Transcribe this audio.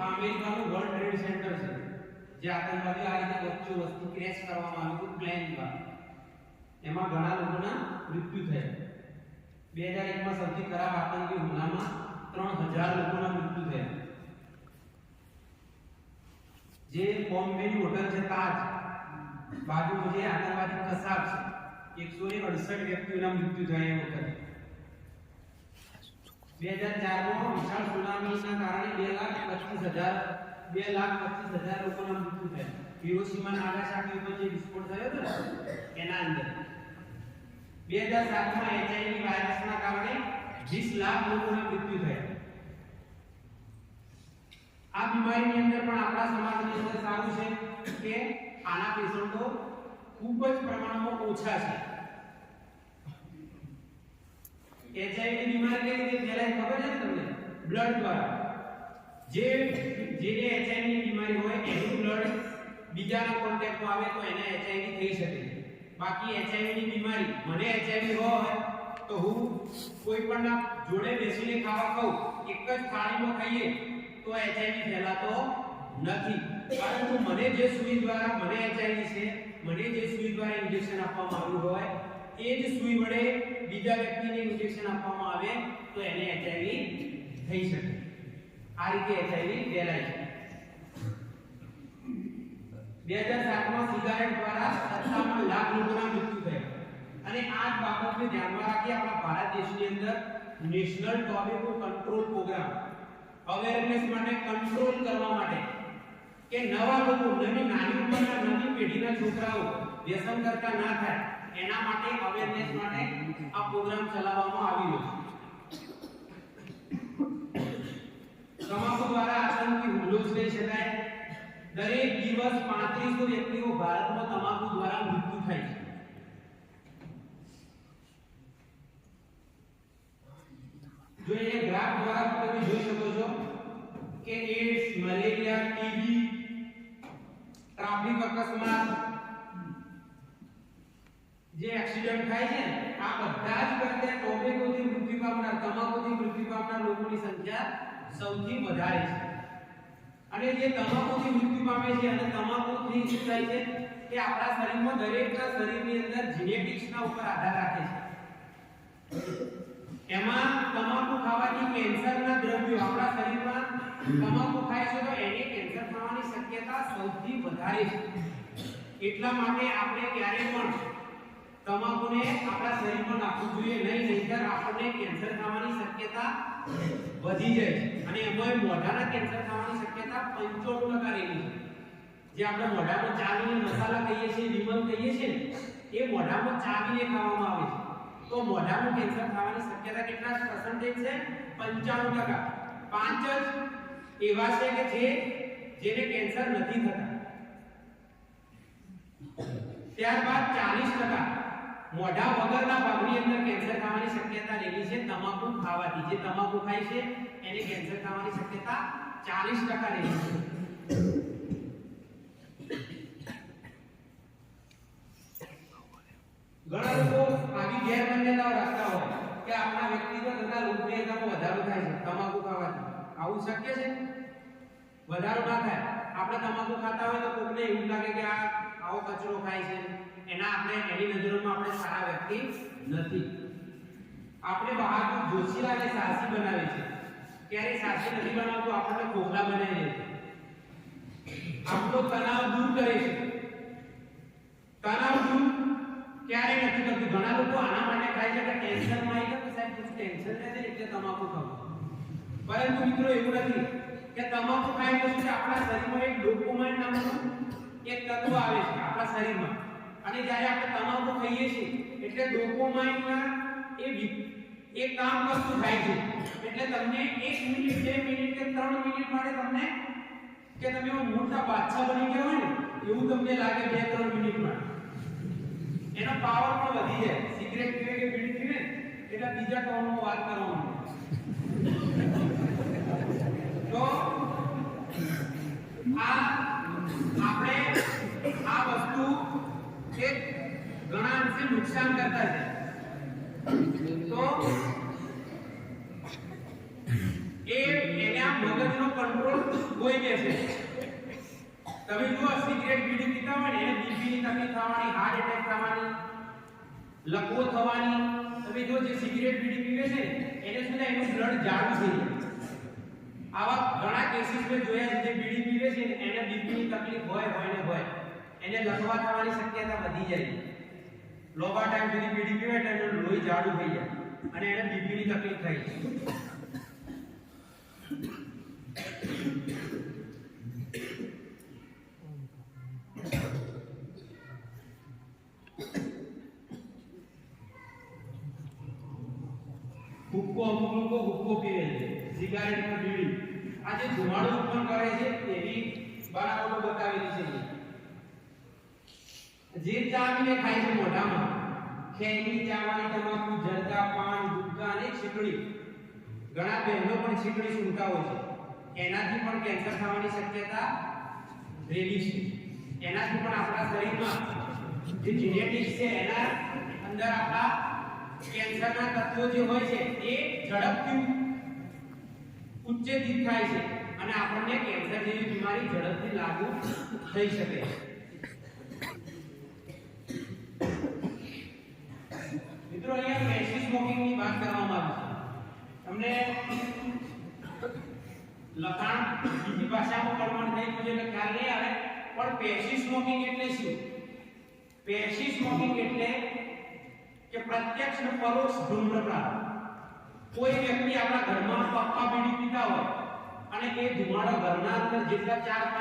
અમેરિકાનું world trade centre છે, જે આતંકવાદી આ રીતે વસ્તુ ક્રેશ કરવામાં આવ્યું હતું પ્લેન દ્વારા. એમાં ઘણા લોકોના મૃત્યુ થયા. 2001 માં સૌથી ખરાબ આતંકી હુમલામાં 3000 લોકોના મૃત્યુ થયા. જે બોમ્બેની હોટલ છે તાજ, બાજુમાં જે આતંકવાદી કસાબ છે, 168 વ્યક્તિઓના મૃત્યુ થયા એ વખતે. 2004 માં વિશાળ સુનામીના કારણે 2,25,000 લોકોના મૃત્યુ થયા. હિરોશીમા નાગાસાકી ઉપર જે વિસ્ફોટ થયો હતો એના અંદર 2007 માં HIV વાયરસના કારણે 20 લાખ લોકોના મૃત્યુ થયા. આ બીમારીની અંદર પણ આપણા સમાજની અંદર સારું છે કે આના પેશન્ટો ખૂબ જ પ્રમાણમાં ઓછા છે. HIV ની બીમારી કઈ રીતે ફેલાય ખબર છે તમને? બ્લડ દ્વારા. જેને HIV ની બીમારી હોય એનું બ્લડ બીજાના કોન્ટેક્ટમાં આવે તો એને HIV થઈ શકે. બાકી HIV ની બીમારી મને HIV હોય તો હું કોઈ પણ જોડે બેસીને ખાવા ખાઉં, એક જ થાળીમાં ખાઈએ તો HIV ફેલાતો નથી. પરંતુ મને જે સુઈ દ્વારા મને HIV છે, મને જે સુઈ દ્વારા ઇન્જેક્શન આપવામાં આવ્યું હોય એ જ સુઈ વડે બીજા વ્યક્તિને ઇન્જેક્શન આપવામાં આવે તો એને HIV થઈ શકે. આ રીતે HIV ફેલાય છે. 2007 માં સિગારેટ દ્વારા 57 લાખ લોકોના મૃત્યુ થયા. અને આ જ બાબતને ધ્યાનમાં રાખી આપણા ભારત દેશની અંદર national tobacco control programme awareness માટે કંટ્રોલ કરવા માટે કે નવા લોકો નાની ઉંમરના નવી પેઢીના છોકરાઓ વ્યસન કરતા ના થાય એના માટે અવેરનેસ માટે આ પ્રોગ્રામ ચલાવવામાં આવી રહ્યો છે. તમાકુ દ્વારા આતંકી હુમલો થઈ શકાય. દરેક દિવસ 3500 વ્યક્તિઓ ભારતમાં તમાકુ દ્વારા મૃત્યુ થાય છે. જો એ ગ્રાફ દ્વારા તમે જોઈ શકો છો કે એડ્સ, મલેરિયા, ટીબી, ટ્રાફિક અકસ્માત, જે એક્સિડન્ટ થાય છે આ બધા જ કરતા ટોબેકોથી મૃત્યુ પામનાર, તમાકુથી મૃત્યુ પામનાર લોકોની સંખ્યા સૌથી વધારે છે. અને જે તમાકુથી મૃત્યુ પામે છે અને તમાકુથી શું થાય છે કે આપણા શરીરમાં દરેકના શરીરની અંદર જીનેટિક્સના ઉપર આધાર રાખે છે. એમાં તમાકુ ખાવાથી કેન્સરના દ્રવ્યો આપણા શરીરમાં તમાકુ ખાય છે તો એને કેન્સર થવાની શક્યતા સૌથી વધારે છે. એટલા માટે આપણે ક્યારે પણ તમાકુને આપણા શરીરમાં નાખવું જોઈએ નહીં, નહીંતર આપણને કેન્સર થવાની શક્યતા વધી જાય છે. અને એમાં મોઢાના કેન્સર થવાની શક્યતા 95% રહેલી છે. જે આપણે મોઢામાં ચાવીને મસાલા કહીએ છીએ, લીમન કહીએ છીએ ને એ મોઢામાં ચાવીને ખાવામાં આવે છે તો મોઢાનું કેન્સર થવાની શક્યતા કેટલા પર્સન્ટેજ છે? 95%. 5 જ એવા છે કે જેને કેન્સર નથી થતા. ત્યારબાદ 40% મોઢા વગરના ભાગની અંદર કેન્સર થવાની શક્યતા રહેલી છે તમાકુ ખાવાથી. જે તમાકુ ખાય છે એને કેન્સર થવાની શક્યતા 40% રહેલી છે. ઘણા લોકો આવી ગેરમાન્યતાઓ રાખતા હોય કે આપણા વ્યક્તિગત તથા લોકપ્રિયતામાં વધારો થાય છે તમાકુ ખાવાથી. આવું શક્ય છે? વધારો ના થાય. આપણે તમાકુ ખાતા હોય તો કોઈને એવું લાગે કે આ આવો કચરો ખાય છે, એની નજરોમાં આપણે સારા વ્યક્તિ નથી. આપણે બહાર જોશીલા અને સાહસી બનાવે છે, ક્યારે સાહસી નથી બનાવતો, આપણને ખોખલા બનાવી દે છે. આપણો તણાવ દૂર કરે છે. તણાવ દૂર ક્યારે નથી કરતું. ઘણા લોકો આના માટે ખાય છે કે ટેન્શનમાં આવી જાય તો સાહેબ થોડું ટેન્શન રહે છે એટલે તમાકુ ખાવું. પરંતુ મિત્રો એવું નથી કે તમાકુ ખાય તો શું આપણા શરીરમાં એક ડોપામાઇન નામનું એક તત્વ આવે છે આપણા શરીરમાં. અને જ્યારે આપણે તમાકુ ખાઈએ છીએ એટલે ડોપામાઇનના એ કામ કરતું થાય છે. એટલે તમને 1 મિનિટ, 2 મિનિટ કે 3 મિનિટ માટે તમને કે તમે મોટા બાદશાહ બની ગયા હોય ને એવું તમને લાગે 2-3 મિનિટમાં. એનો પાવર પણ વધી જાય. સિગરેટ પીવે કે બીડી પીવે એટલે બીજા ટોનમાં વાત કરવાનું. તો આપણે આ વસ્તુ કે ઘણા અંશે નુકસાન કરતા છે. તો એના મગજનો કંટ્રોલ કોઈ બેસે. તમે જો સિગરેટ બીડી પીતા હોય ને એને બીપીની તકલીફ થવાની, હાર્ટ એટેક થવાની, લકવો થવાની. તમે જો જે સિગરેટ બીડી પીવે છે એને શું થાય, એનું બ્લડ જાડું થઈ જાય. આવા ઘણા કેસીસ મેં જોયા છે. જે બીડી પીવે છે એને બીપીની તકલીફ હોય એને લકવા થવાની શક્યતા વધી જાય. લોબા ટાઈમ સુધી બીડી પીવે એટલે એનું લોહી જાડું થઈ જાય અને એને બીપીની તકલીફ થાય છે. અમુક લોકો હુક્કો પીવે છે, સિગારેટ અને બીડી. આ જે ધુમાડો ઉત્પન્ન કરે છે એવી બનાવટો બતાવેલી છે. જે ચાવીને ખાય છે મોઢામાં, ખેની, ચાવાની, તમાકુ, જરદા, પાન, ગુટકા અને છીકડી. ઘણા બહેનો પણ છીકડી સૂંઘતા હોય છે. એનાથી પણ કેન્સર થવાની શક્યતા રહેલી છે. એનાથી પણ આપણા શરીરમાં જે જેનેટિક્સ છે એના અંદર આપણા કેન્સરના તત્વો જે હોય છે એ ઝડપથી ઉત્તેજિત થાય છે અને આપણને કેન્સર જેવી બીમારી ઝડપથી લાગુ થઈ શકે છે. મિત્રો, અહીંયા પેસિવ સ્મોકિંગની વાત કરવામાં આવી છે. તમને લખાણ બીજી ભાષામાં પ્રમાણ થઈ ગયું એટલે ખ્યાલ નહીં આવે, પણ પેસિવ સ્મોકિંગ એટલે શું? પેસિવ સ્મોકિંગ એટલે કે પ્રત્યક્ષ અને પરોક્ષ ધૂમ્રપાન. કોઈ વ્યક્તિ આપણા ઘરમાં પપ્પા બીડી પીતા હોય અને એ ધુમાડો ઘરના અંદર જેટલા 4-5